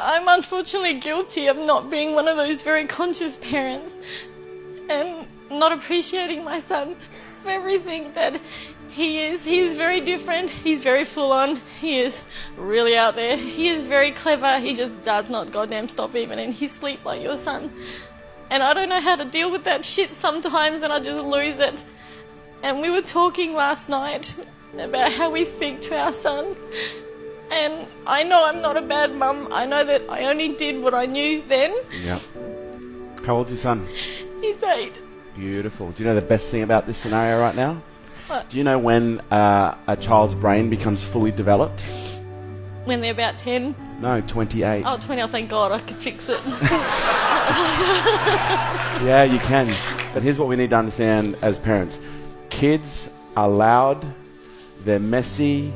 I'm unfortunately guilty of not being one of those very conscious parents and not appreciating my son for everything that he is. He is very different. He's very full on. He is really out there. He is very clever. He just does not goddamn stop even in his sleep like your son. And I don't know how to deal with that shit sometimes, and I just lose it. And we were talking last night about how we speak to our son. And I know I'm not a bad mum. I know that I only did what I knew then. Yeah. How old's your son? He's 8. Beautiful. Do you know the best thing about this scenario right now? What? Do you know when a child's brain becomes fully developed? When they're about 10. No, 28. Oh, 20, oh thank God, I could fix it. Yeah, you can. But here's what we need to understand as parents. Kids are loud, they're messy,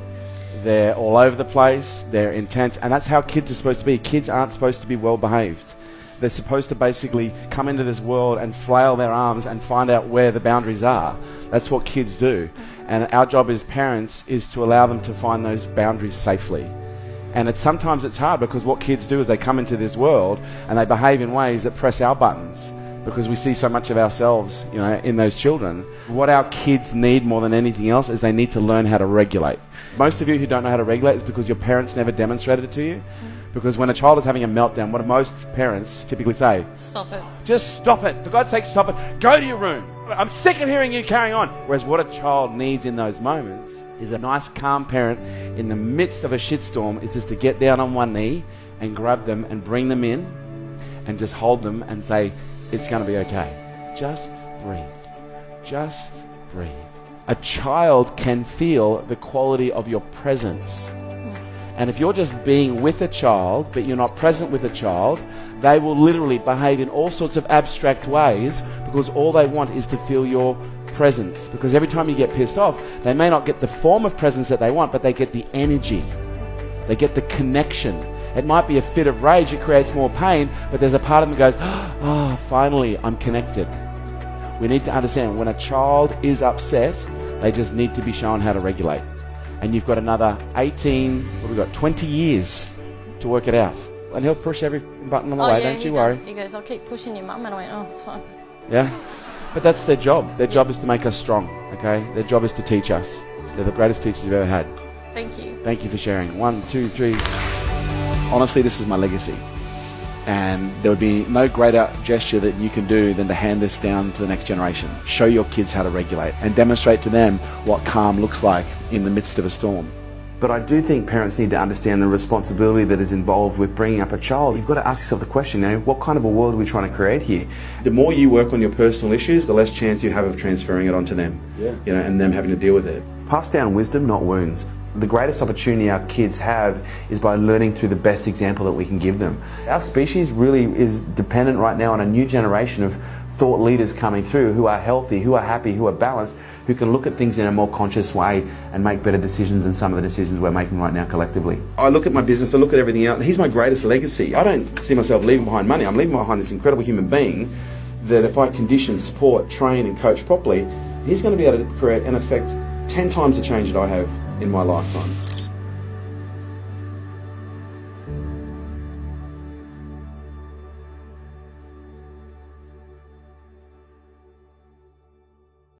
they're all over the place, they're intense, and that's how kids are supposed to be. Kids aren't supposed to be well behaved. They're supposed to basically come into this world and flail their arms and find out where the boundaries are. That's what kids do. And our job as parents is to allow them to find those boundaries safely. And sometimes it's hard because what kids do is they come into this world and they behave in ways that press our buttons because we see so much of ourselves, in those children. What our kids need more than anything else is they need to learn how to regulate. Most of you who don't know how to regulate is because your parents never demonstrated it to you. Because when a child is having a meltdown, what do most parents typically say? Stop it. Just stop it. For God's sake, stop it. Go to your room. I'm sick of hearing you carrying on. Whereas what a child needs in those moments is a nice, calm parent in the midst of a shitstorm is just to get down on one knee and grab them and bring them in and just hold them and say, it's going to be okay. Just breathe. Just breathe. A child can feel the quality of your presence. And if you're just being with a child, but you're not present with a child, they will literally behave in all sorts of abstract ways because all they want is to feel your presence. Because every time you get pissed off, they may not get the form of presence that they want, but they get the energy. They get the connection. It might be a fit of rage, it creates more pain, but there's a part of them that goes, finally, I'm connected. We need to understand when a child is upset, they just need to be shown how to regulate. And you've got another 20 years to work it out. And he'll push every button on the way, don't you worry. He goes, I'll keep pushing your mum. And I went, oh, fine. Yeah? But that's their job. Their job is to make us strong, okay? Their job is to teach us. They're the greatest teachers you've ever had. Thank you. Thank you for sharing. 1, 2, 3. Honestly, this is my legacy. And there would be no greater gesture that you can do than to hand this down to the next generation. Show your kids how to regulate and demonstrate to them what calm looks like in the midst of a storm. But I do think parents need to understand the responsibility that is involved with bringing up a child. You've got to ask yourself the question, what kind of a world are we trying to create here? The more you work on your personal issues, the less chance you have of transferring it onto them. Yeah. And them having to deal with it. Pass down wisdom, not wounds. The greatest opportunity our kids have is by learning through the best example that we can give them. Our species really is dependent right now on a new generation of thought leaders coming through who are healthy, who are happy, who are balanced, who can look at things in a more conscious way and make better decisions than some of the decisions we're making right now collectively. I look at my business, I look at everything else, and he's my greatest legacy. I don't see myself leaving behind money. I'm leaving behind this incredible human being that if I condition, support, train and coach properly, he's going to be able to create and affect 10 times the change that I have in my lifetime.